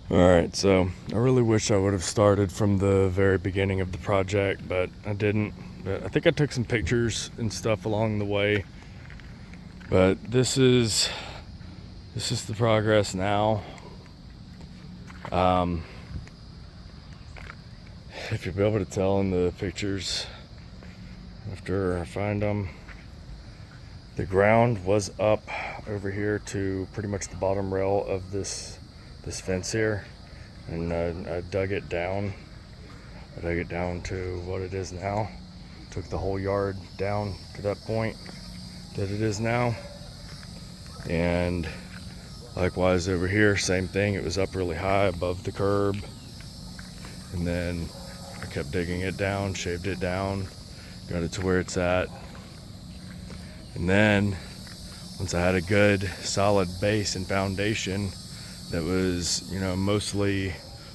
Alright, so I really wish I would have started from the very beginning of the project, but I didn't. But I think I took some pictures and stuff along the way. But this is the progress now. If you'll be able to tell in the pictures after I find them, the ground was up over here to pretty much the bottom rail of this fence here, and I dug it down. I dug it down to what it is now. Took the whole yard down to that point that it is now. And likewise over here, same thing. It was up really high above the curb. And then I kept digging it down, shaved it down, got it to where it's at. And then once I had a good solid base and foundation that was, mostly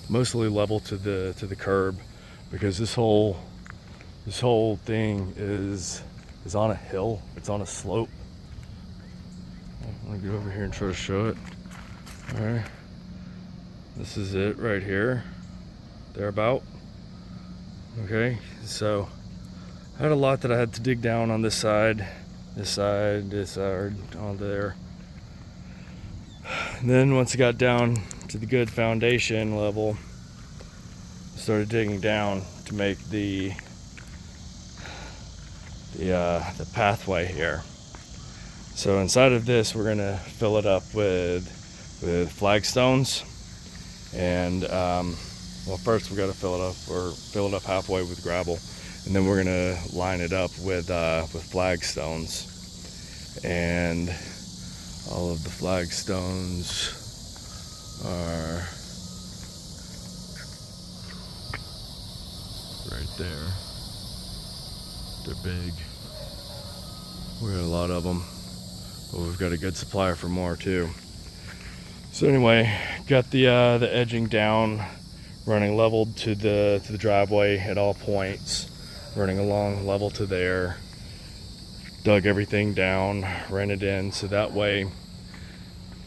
level to the curb, because this whole thing is on a hill. It's on a slope. I'm gonna get over here and try to show it. All right, this is it right here, thereabout. Okay, so I had a lot that I had to dig down on this side, on there. And then once I got down to the good foundation level, I started digging down to make the pathway here. So inside of this, we're gonna fill it up with flagstones, and well, first we got to fill it up halfway with gravel, and then we're gonna line it up with flagstones. And all of the flagstones are right there. They're big. We got a lot of them, but we've got a good supplier for more too. So anyway, got the edging down, running leveled to the driveway at all points, running along level to there. Dug everything down, ran it in, so that way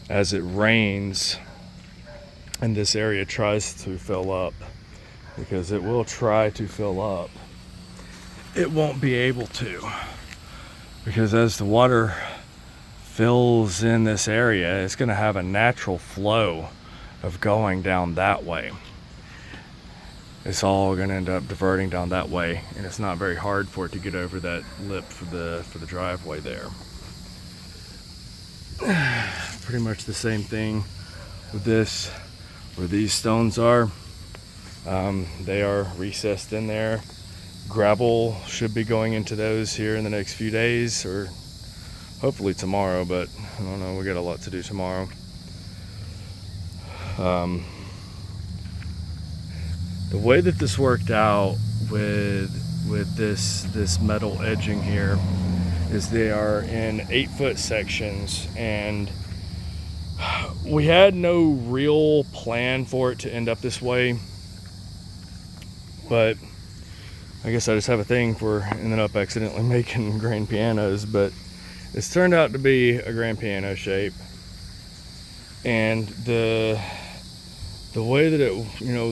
as it rains and this area tries to fill up, because it will try to fill up, it won't be able to, because as the water fills in this area, it's going to have a natural flow of going down that way. It's all going to end up diverting down that way, and it's not very hard for it to get over that lip for the driveway there. Pretty much the same thing with this, where these stones are. They are recessed in there. Gravel should be going into those here in the next few days, or hopefully tomorrow, but I don't know, we got a lot to do tomorrow. The way that this worked out with this metal edging here is they are in 8-foot sections, and we had no real plan for it to end up this way, but I guess I just have a thing for ending up accidentally making grand pianos. But it's turned out to be a grand piano shape, and the way that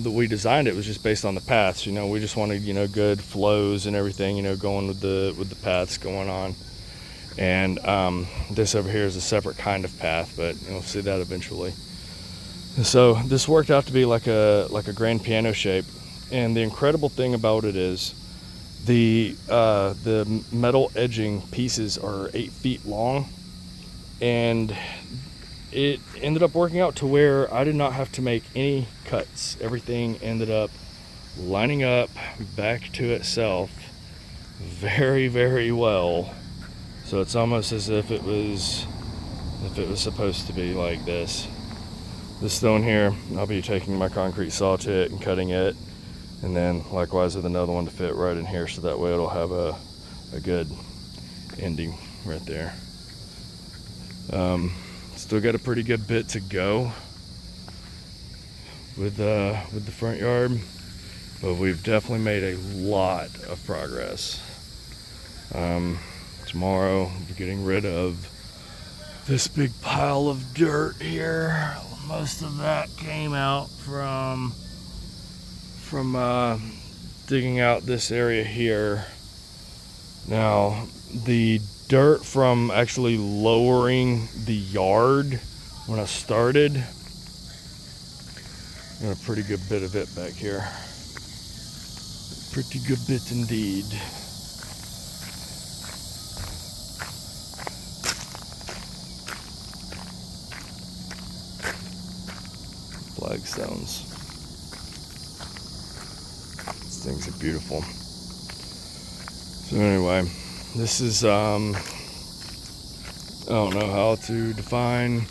that we designed it was just based on the paths. We just wanted good flows and everything, going with the paths going on. And this over here is a separate kind of path, but you'll see that eventually. And so this worked out to be like a grand piano shape. And the incredible thing about it is the metal edging pieces are 8 feet long, and it ended up working out to where I did not have to make any cuts. Everything ended up lining up back to itself very, very well. So it's almost as if it was supposed to be like this. This stone here, I'll be taking my concrete saw to it and cutting it, and then likewise with another one to fit right in here, so that way it'll have a good ending right there. Still got a pretty good bit to go with the front yard, but we've definitely made a lot of progress. Tomorrow we'll be getting rid of this big pile of dirt here. most of that came out from digging out this area here. Now, the dirt from actually lowering the yard when I started, got a pretty good bit of it back here. Pretty good bit indeed. Flagstones. These things are beautiful. So anyway, this is I don't know how to define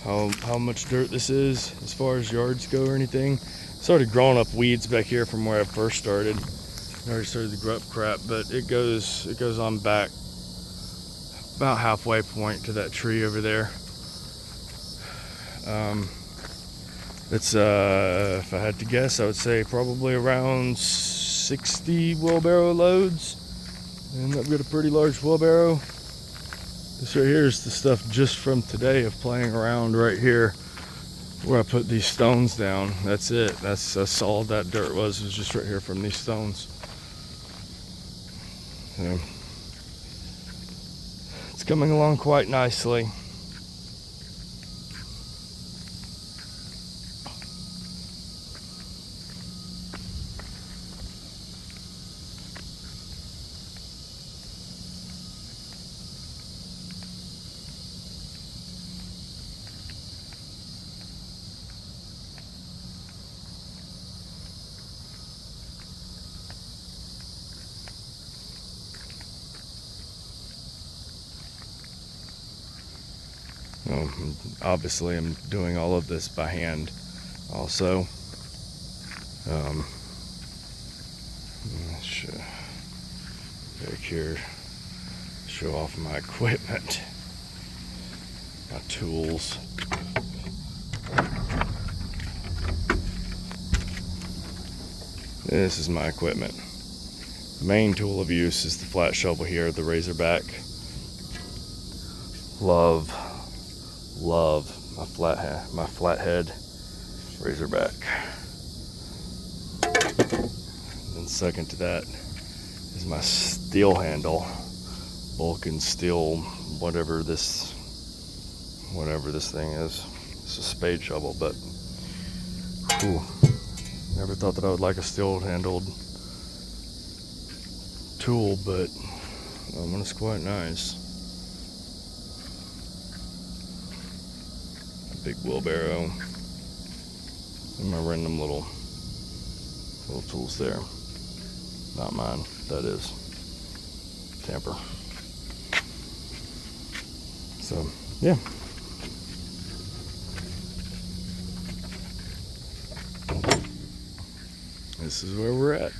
how much dirt this is as far as yards go or anything. Started growing up weeds back here from where I first started. I already started to grow up crap, but it goes on back about halfway point to that tree over there. It's if I had to guess, I would say probably around 60 wheelbarrow loads, and I've got a pretty large wheelbarrow. This right here is the stuff just from today of playing around right here where I put these stones down. That's it. That's all that dirt was just right here from these stones. So, it's coming along quite nicely. Obviously I'm doing all of this by hand also. Back here, show off my equipment, my tools. This is my equipment. The main tool of use is the flat shovel here, the Razorback. Love my flathead Razorback. And second to that is my steel handle, Vulcan steel, whatever this thing is. It's a spade shovel, but whew, never thought that I would like a steel handled tool, but it's quite nice. Big wheelbarrow and my random little tools there. Not mine, that is. Camper. So yeah, this is where we're at.